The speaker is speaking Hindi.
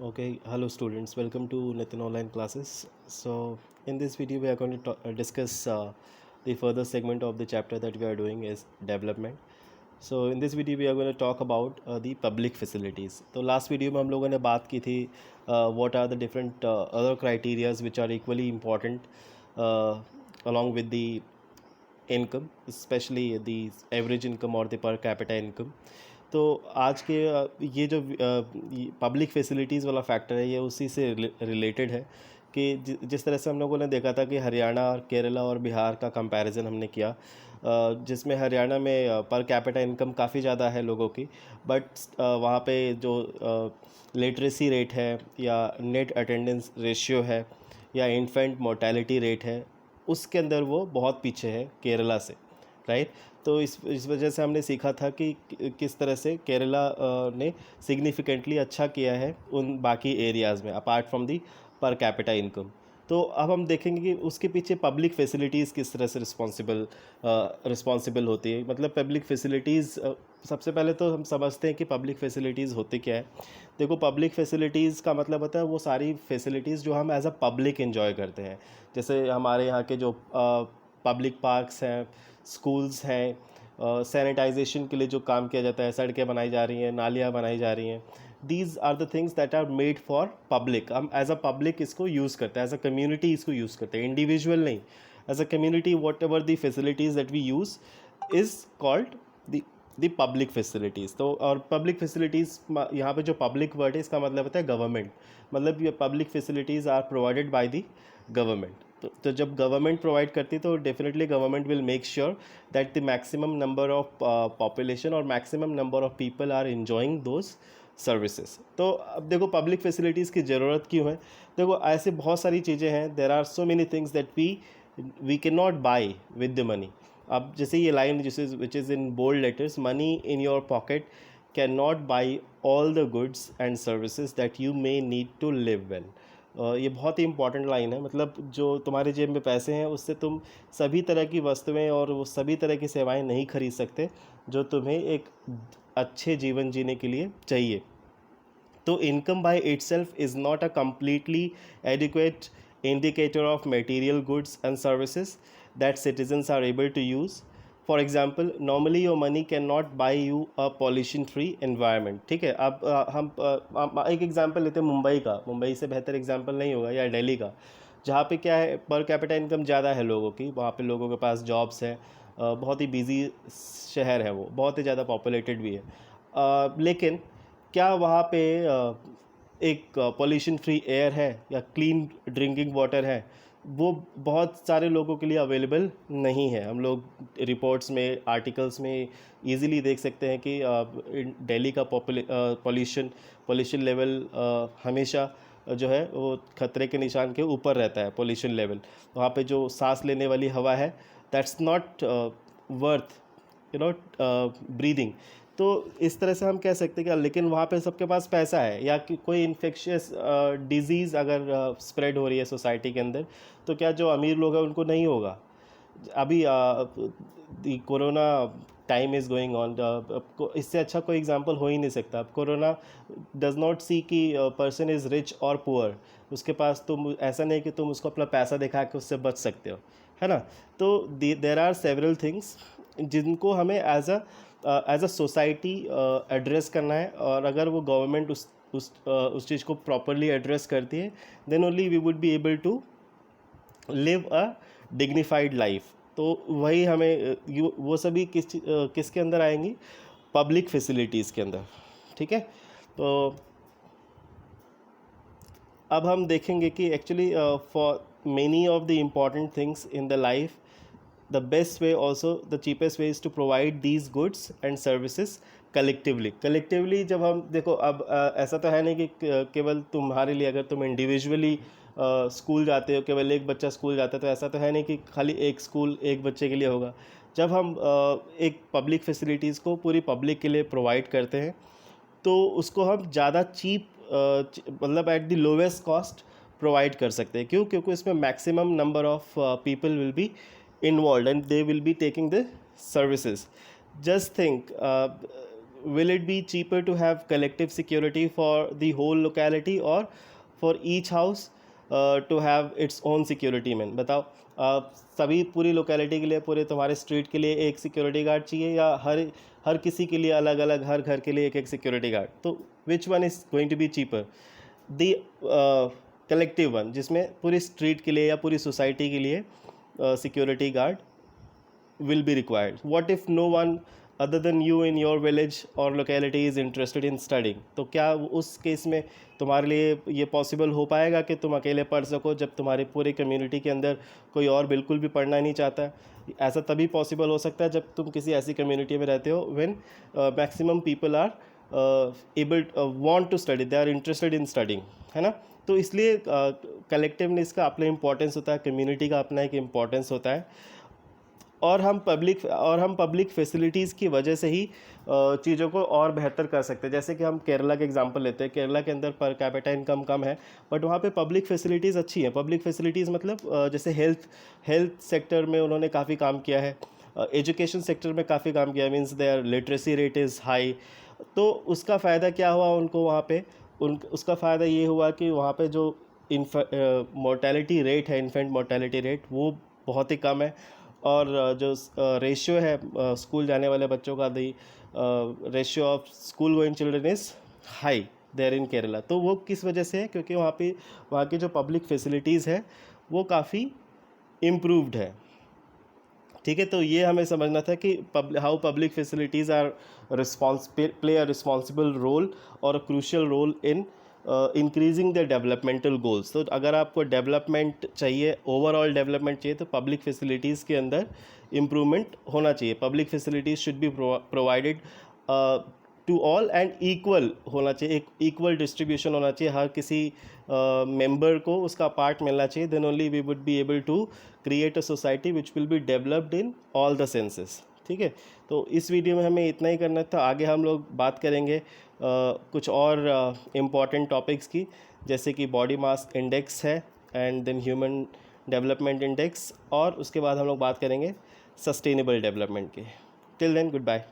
Okay, hello students, welcome to Nitin Online Classes. So, in this video, we are going to discuss the further segment of the chapter that we are doing is development. So, in this video, we are going to talk about the public facilities. तो last video में हम लोगों ने बात की थी what are the different other criterias which are equally important along with the income, especially the average income or the per capita income. तो आज के ये जो पब्लिक फैसिलिटीज़ वाला फैक्टर है ये उसी से रिलेटेड है कि जिस तरह से हम लोगों ने देखा था कि हरियाणा और केरला और बिहार का कंपैरिजन हमने किया, जिसमें हरियाणा में पर कैपिटा इनकम काफ़ी ज़्यादा है लोगों की, बट वहाँ पे जो लिटरेसी रेट है या नेट अटेंडेंस रेशियो है या इन्फेंट मोर्टेलिटी रेट है, उसके अंदर वो बहुत पीछे है केरला से, राइट। तो इस वजह से हमने सीखा था कि किस तरह से केरला ने सिग्निफिकेंटली अच्छा किया है उन बाकी एरियाज़ में apart from the per capita income. तो अब हम देखेंगे कि उसके पीछे पब्लिक फैसिलिटीज़ किस तरह से रिस्पॉन्सिबल होती है। मतलब पब्लिक फैसिलिटीज़, सबसे पहले तो हम समझते हैं कि पब्लिक फैसिलिटीज़ होती क्या है। देखो, पब्लिक फैसिलिटीज़ का मतलब होता है वो सारी फैसिलिटीज़ जो हम एज अ पब्लिक एंजॉय करते हैं। जैसे हमारे यहाँ के जो पब्लिक पार्क्स हैं, स्कूल्स हैं, सैनिटाइजेशन के लिए जो काम किया जाता है, सड़कें बनाई जा रही हैं, नालियाँ बनाई जा रही हैं, these are the things that are made for public. हम एज अ पब्लिक इसको यूज़ करते हैं, एज अ कम्युनिटी इसको यूज़ करते हैं, इंडिविजुअल नहीं। As a community whatever the facilities that we use is called the public facilities. तो और पब्लिक फैसिलिटीज़, यहाँ पे जो पब्लिक वर्ड है इसका मतलब होता है गवर्नमेंट। मतलब ये public facilities are provided by the government. तो जब गवर्नमेंट प्रोवाइड करती है तो definitely government will make sure that the maximum number of population और maximum number of people are enjoying those services. तो अब देखो, पब्लिक फैसिलिटीज़ की ज़रूरत क्यों है। देखो, ऐसे बहुत सारी चीज़ें हैं, there are so many things that we can not buy with the money. अब जैसे ये लाइन जिसे which is in bold letters, money in your pocket can not buy all the goods and services that you may need to live well. ये बहुत ही इंपॉर्टेंट लाइन है। मतलब जो तुम्हारे जेब में पैसे हैं उससे तुम सभी तरह की वस्तुएं और वो सभी तरह की सेवाएं नहीं खरीद सकते जो तुम्हें एक अच्छे जीवन जीने के लिए चाहिए। तो income by itself is not a completely adequate indicator of material goods and services that citizens are able to use. For example, normally your money cannot buy you a pollution free environment। ठीक है, अब हम एक एग्जांपल लेते हैं मुंबई का। मुंबई से बेहतर एग्जांपल नहीं होगा, या दिल्ली का, जहाँ पे क्या है, पर कैपिटा इनकम ज़्यादा है लोगों की, वहाँ पे लोगों के पास जॉब्स है, बहुत ही बिजी शहर है, वो बहुत ही ज़्यादा पॉपुलेटेड भी है। लेकिन क्या वहाँ पे एक पॉल्यूशन फ्री एयर है या क्लीन ड्रिंकिंग वाटर है, वो बहुत सारे लोगों के लिए अवेलेबल नहीं है। हम लोग रिपोर्ट्स में, आर्टिकल्स में इजीली देख सकते हैं कि दिल्ली का पॉल्यूशन पॉल्यूशन लेवल हमेशा जो है वो खतरे के निशान के ऊपर रहता है। पॉल्यूशन लेवल वहाँ पे जो सांस लेने वाली हवा है, दैट्स नॉट वर्थ ब्रीदिंग। तो इस तरह से हम कह सकते हैं कि लेकिन वहाँ पे सबके पास पैसा है, या कि कोई इन्फेक्शियस डिजीज़ अगर स्प्रेड हो रही है सोसाइटी के अंदर, तो क्या जो अमीर लोग हैं उनको नहीं होगा। अभी corona time is going on, इससे अच्छा कोई एग्जांपल हो ही नहीं सकता। अब कोरोना डज नॉट सी कि पर्सन इज़ रिच और पुअर, उसके पास तुम ऐसा नहीं कि तुम उसको अपना पैसा दिखा के उससे बच सकते हो, है ना। तो देर आर सेवरल थिंग्स जिनको हमें एज अ सोसाइटी एड्रेस करना है, और अगर वो गवर्नमेंट उस चीज़ को प्रॉपरली एड्रेस करती है, then only we would be able to live a dignified life. तो वही हमें वो सभी किसके अंदर आएंगी, पब्लिक फैसिलिटीज़ के अंदर। ठीक है, तो अब हम देखेंगे कि actually for many of the important things in the life, the best way, also the cheapest way is to provide these goods and services collectively। जब हम देखो, अब ऐसा तो है नहीं कि केवल तुम्हारे लिए, अगर तुम इंडिविजुअली स्कूल जाते हो, केवल एक बच्चा स्कूल जाता है, तो ऐसा तो है नहीं कि खाली एक स्कूल एक बच्चे के लिए होगा। जब हम एक पब्लिक फैसिलिटीज़ को पूरी पब्लिक के लिए प्रोवाइड करते हैं, तो उसको हम ज़्यादा चीप, मतलब at the lowest cost provide कर सकते हैं। क्यों? क्योंकि इसमें maximum number of people will be involved and they will be taking the services. Just think, will it be cheaper to have collective security for the whole locality or for each house to have its own security man? बताओ, सभी पूरी लोकेलिटी के लिए, पूरे तुम्हारे स्ट्रीट के लिए एक सिक्योरिटी गार्ड चाहिए, या हर किसी के लिए अलग अलग, हर घर के लिए एक एक सिक्योरिटी गार्ड? तो which one is going to be cheaper? The collective one, जिसमें पूरी स्ट्रीट के लिए या पूरी सोसाइटी के लिए security guard will be required. What if no one other than you in your village or locality is interested in studying? तो क्या उस केस में तुम्हारे लिए ये पॉसिबल हो पाएगा कि तुम अकेले पढ़ सको, जब तुम्हारी पूरी कम्युनिटी के अंदर कोई और बिल्कुल भी पढ़ना नहीं चाहता? ऐसा तभी पॉसिबल हो सकता है जब तुम किसी ऐसी कम्युनिटी में रहते हो when maximum people are able want to study, they are interested in studying, है ना? तो इसलिए कलेक्टिवनेस का अपना इम्पोर्टेंस होता है, कम्युनिटी का अपना एक इम्पोर्टेंस होता है, और हम पब्लिक फैसिलिटीज़ की वजह से ही चीज़ों को और बेहतर कर सकते हैं। जैसे कि हम केरला के एग्जांपल लेते हैं, केरला के अंदर पर कैपिटा इनकम कम है, बट वहाँ पे पब्लिक फैसिलिटीज़ अच्छी हैं। पब्लिक फैसिलिटीज़ मतलब जैसे हेल्थ सेक्टर में उन्होंने काफ़ी काम किया है, एजुकेशन सेक्टर में काफ़ी काम किया है, means their literacy rate is high. तो उसका फ़ायदा क्या हुआ उनको वहाँ पे? उसका फ़ायदा ये हुआ कि वहाँ पे जो मोर्टेलिटी रेट है, इन्फेंट मोर्टेलिटी रेट, वो बहुत ही कम है, और जो रेशियो है स्कूल जाने वाले बच्चों का, the ratio of school going children is high there in Kerala. तो वो किस वजह से है? क्योंकि वहाँ की जो पब्लिक फैसिलिटीज़ है वो काफ़ी इम्प्रूव्ड है। ठीक है, तो ये हमें समझना था कि how public facilities are play a responsible role और a crucial role in increasing the developmental goals. तो अगर आपको डेवलपमेंट चाहिए, ओवरऑल डेवलपमेंट चाहिए, तो पब्लिक फैसिलिटीज़ के अंदर इम्प्रूवमेंट होना चाहिए। Public facilities should be provided to all and equal होना चाहिए, एक इक्वल डिस्ट्रीब्यूशन होना चाहिए, हर किसी मेंबर को उसका पार्ट मिलना चाहिए। Then only we would be able to create a society which will be developed in all the senses. ठीक है, तो इस वीडियो में हमें इतना ही करना था। आगे हम लोग बात करेंगे कुछ और इम्पॉर्टेंट टॉपिक्स की, जैसे कि बॉडी मास इंडेक्स है, and then human development index, और उसके बाद हम लोग बात करेंगे सस्टेनेबल डेवलपमेंट की। Till then, good bye.